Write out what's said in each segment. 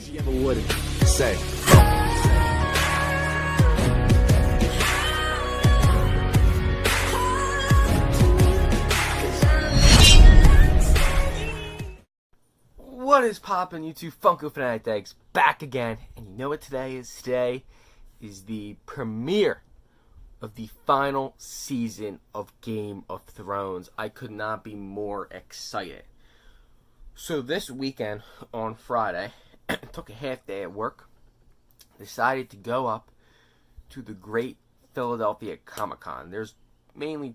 She ever would say. What is poppin', you two Funko Fanatics? Back again, and you know what today is? Today is the premiere of the final season of Game of Thrones. I could not be more excited. So this weekend, on Friday, took a half day at work, decided to go up to the Great Philadelphia Comic-Con. There's mainly,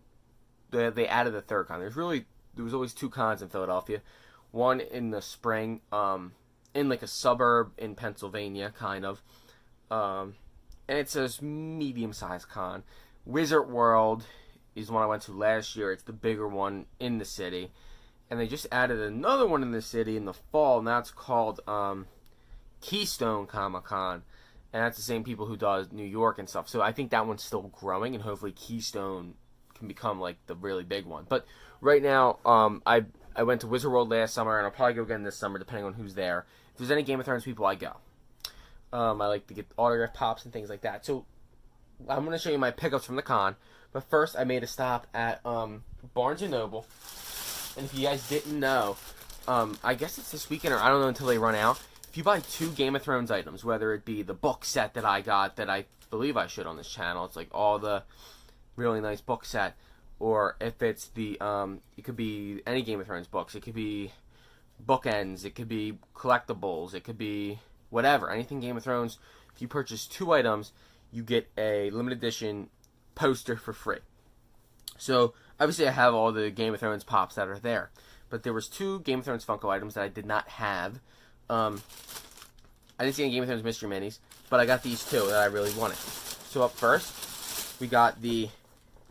they added the third con. There was always two cons in Philadelphia. One in the spring, in like a suburb in Pennsylvania, kind of. And it's a medium-sized con. Wizard World is one I went to last year. It's the bigger one in the city. And they just added another one in the city in the fall, and that's called Keystone Comic-Con. And that's the same people who does New York and stuff. So I think that one's still growing, and hopefully Keystone can become like the really big one. But right now, I went to Wizard World last summer, and I'll probably go again this summer, depending on who's there. If there's any Game of Thrones people, I go. I like to get autograph pops and things like that. So I'm going to show you my pickups from the con. But first, I made a stop at Barnes & Noble. And if you guys didn't know, I guess it's this weekend, or I don't know until they run out. If you buy 2 Game of Thrones items, whether it be the book set that I got, that I believe I should on this channel, it's like all the really nice book set, or if it's the, it could be any Game of Thrones books, it could be bookends, it could be collectibles, it could be whatever, anything Game of Thrones. If you purchase 2 items, you get a limited edition poster for free. So, obviously I have all the Game of Thrones pops that are there, but there was 2 Game of Thrones Funko items that I did not have. I didn't see any Game of Thrones Mystery Minis, but I got these 2 that I really wanted. So up first, we got the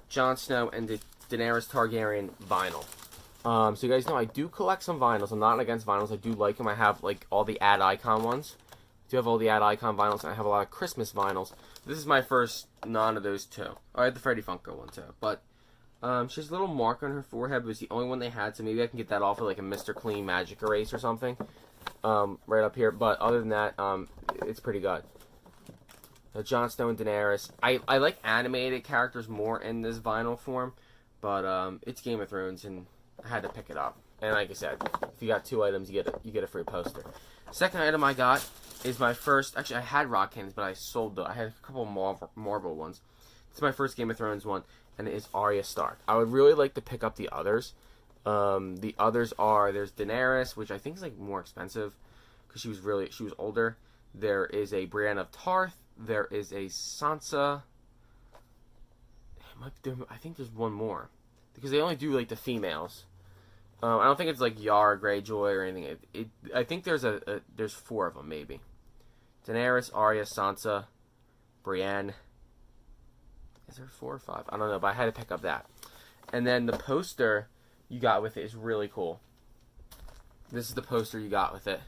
Jon Snow and the Daenerys Targaryen vinyl. So you guys know I do collect some vinyls. I'm not against vinyls. I do like them. I have like all the Ad Icon ones. I do have all the Ad Icon vinyls, and I have a lot of Christmas vinyls. This is my first none of those 2. I had the Freddy Funko one too, but she has a little mark on her forehead. It was the only one they had, so maybe I can get that off with like a Mr. Clean Magic Erase or something, right up here. But other than that, it's pretty good. Jon Snow and Daenerys. I like animated characters more in this vinyl form, but it's Game of Thrones, and I had to pick it up. And like I said, if you got 2 items, you get a free poster. Second item I got is my first. Actually, I had rock cannons, but I sold them. I had a couple Marvel ones. It's my first Game of Thrones one, and it is Arya Stark. I would really like to pick up the others. The others are, there's Daenerys, which I think is like more expensive because she was older. There is a Brienne of Tarth. There is a Sansa. I think there's one more because they only do like the females. I don't think it's like Yara Greyjoy or anything. I think there's there's 4 of them maybe. Daenerys, Arya, Sansa, Brienne. Is there 4 or 5? I don't know, but I had to pick up that. And then the poster you got with it is really cool. This is the poster you got with it.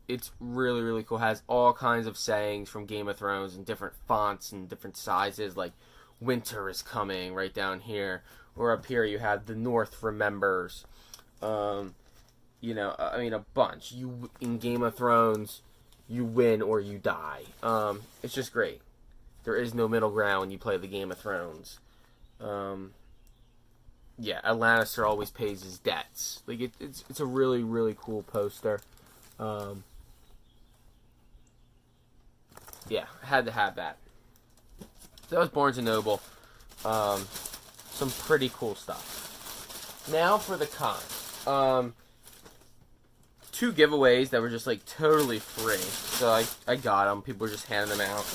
It's really, really cool. It has all kinds of sayings from Game of Thrones in different fonts and different sizes, like winter is coming right down here. Or up here you have the North remembers. You know, I mean, a bunch. In Game of Thrones, you win or you die. It's just great. There is no middle ground when you play the Game of Thrones. Yeah, a Lannister always pays his debts. Like it's a really, really cool poster. Yeah, I had to have that. So that was Barnes & Noble. Some pretty cool stuff. Now for the con. 2 giveaways that were just like totally free. So I got them. People were just handing them out.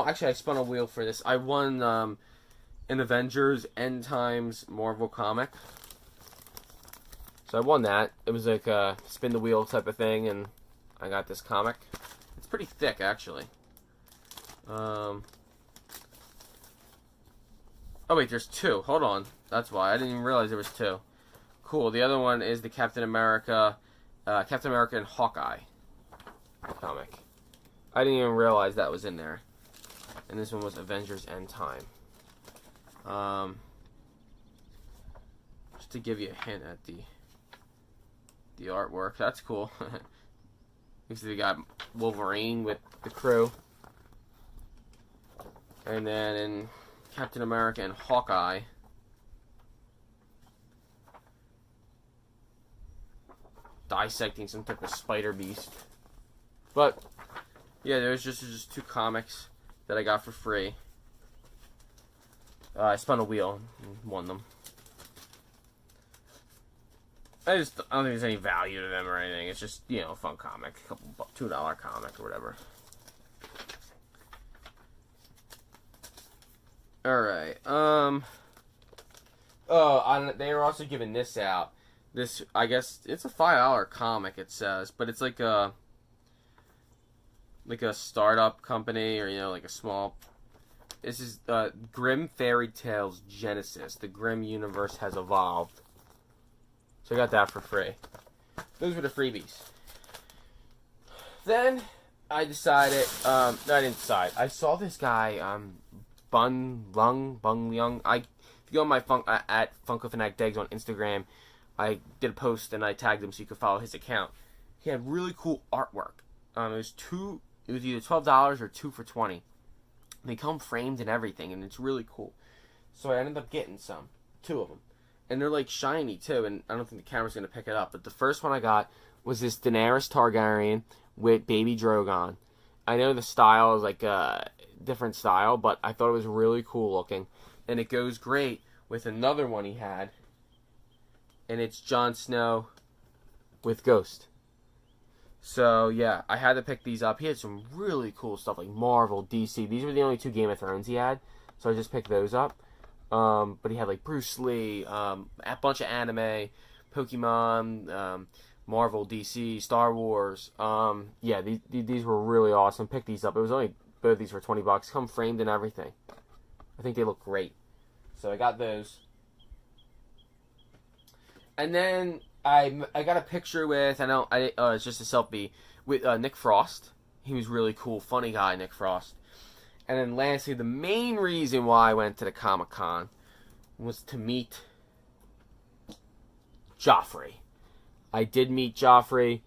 Actually, I spun a wheel for this. I won an Avengers End Times Marvel comic. So I won that. It was like a spin the wheel type of thing, and I got this comic. It's pretty thick, actually. Oh wait, there's 2. Hold on. That's why. I didn't even realize there was 2. Cool. The other one is the Captain America and Hawkeye comic. I didn't even realize that was in there. And this one was Avengers End Time. Just to give you a hint at the artwork. That's cool. You see, they got Wolverine with the crew. And then in Captain America and Hawkeye, dissecting some type of spider beast. But yeah, there's just 2 comics that I got for free. I spun a wheel and won them. I don't think there's any value to them or anything. It's just, you know, a fun comic, a couple $2 comic or whatever. All right. They are also giving this out. This, I guess, it's a $5 comic. It says, but it's like a startup company, or, you know, like a small. This is Grimm Fairy Tales Genesis. The Grimm universe has evolved. So I got that for free. Those were the freebies. Then I decided. I didn't decide. I saw this guy, Bung Liang. If you go on my at Funko Fanatic Degs on Instagram, I did a post and I tagged him so you could follow his account. He had really cool artwork. It was either $12 or 2 for $20. They come framed and everything, and it's really cool. So I ended up getting 2 of them, and they're like shiny too. And I don't think the camera's gonna pick it up, but the first one I got was this Daenerys Targaryen with Baby Drogon. I know the style is like a different style, but I thought it was really cool looking, and it goes great with another one he had, and it's Jon Snow with Ghost. So, yeah, I had to pick these up. He had some really cool stuff like Marvel, DC. These were the only 2 Game of Thrones he had, so I just picked those up. But he had like Bruce Lee, a bunch of anime, Pokemon, Marvel, DC, Star Wars. Yeah, these were really awesome. Picked these up. It was only, both of these were $20. Come framed and everything. I think they look great. So I got those. And then I got a picture with, it's just a selfie, with Nick Frost. He was really cool, funny guy, Nick Frost. And then lastly, the main reason why I went to the Comic-Con was to meet Joffrey. I did meet Joffrey.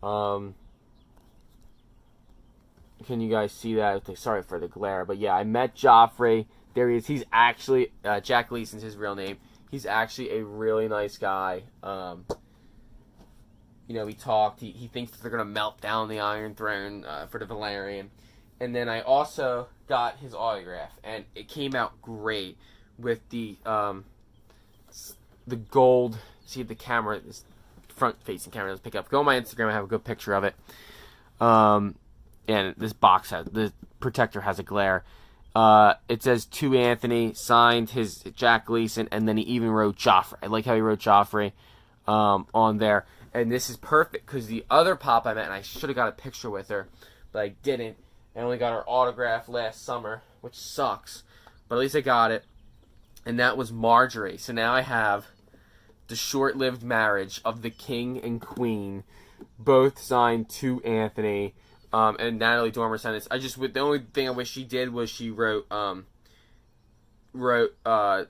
Can you guys see that? Sorry for the glare, but yeah, I met Joffrey. There he is. He's actually, Jack Gleason's his real name. He's actually a really nice guy. You know, we talked. He thinks that they're going to melt down the Iron Throne for the Valyrian. And then I also got his autograph, and it came out great with the gold. See the camera, this front-facing camera doesn't pick up. Go on my Instagram. I have a good picture of it. And this box the protector has a glare. It says to Anthony, signed his Jack Gleason, and then he even wrote Joffrey. I like how he wrote Joffrey on there. And this is perfect because the other pop I met, and I should have got a picture with her, but I didn't. I only got her autograph last summer, which sucks. But at least I got it. And that was Marjorie. So now I have the short-lived marriage of the king and queen, both signed to Anthony. And Natalie Dormer sent this. The only thing I wish she did was she wrote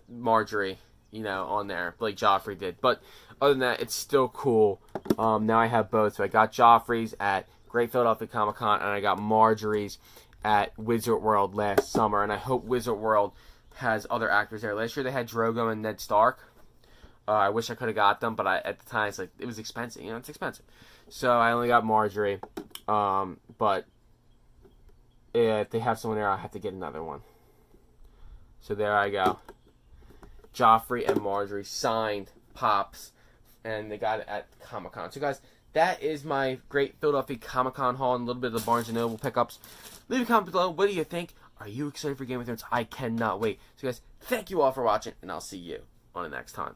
Marjorie, you know, on there, like Joffrey did. But other than that, it's still cool. Now I have both. So I got Joffrey's at Great Philadelphia Comic Con, and I got Marjorie's at Wizard World last summer. And I hope Wizard World has other actors there. Last year they had Drogo and Ned Stark. I wish I could have got them, but at the time it was expensive. You know, it's expensive. So I only got Marjorie. But if they have someone there, I'll have to get another one. So there I go. Joffrey and Marjorie signed pops, and they got it at Comic-Con. So guys, that is my Great Philadelphia Comic-Con haul and a little bit of the Barnes & Noble pickups. Leave a comment below. What do you think? Are you excited for Game of Thrones? I cannot wait. So guys, thank you all for watching, and I'll see you on the next time.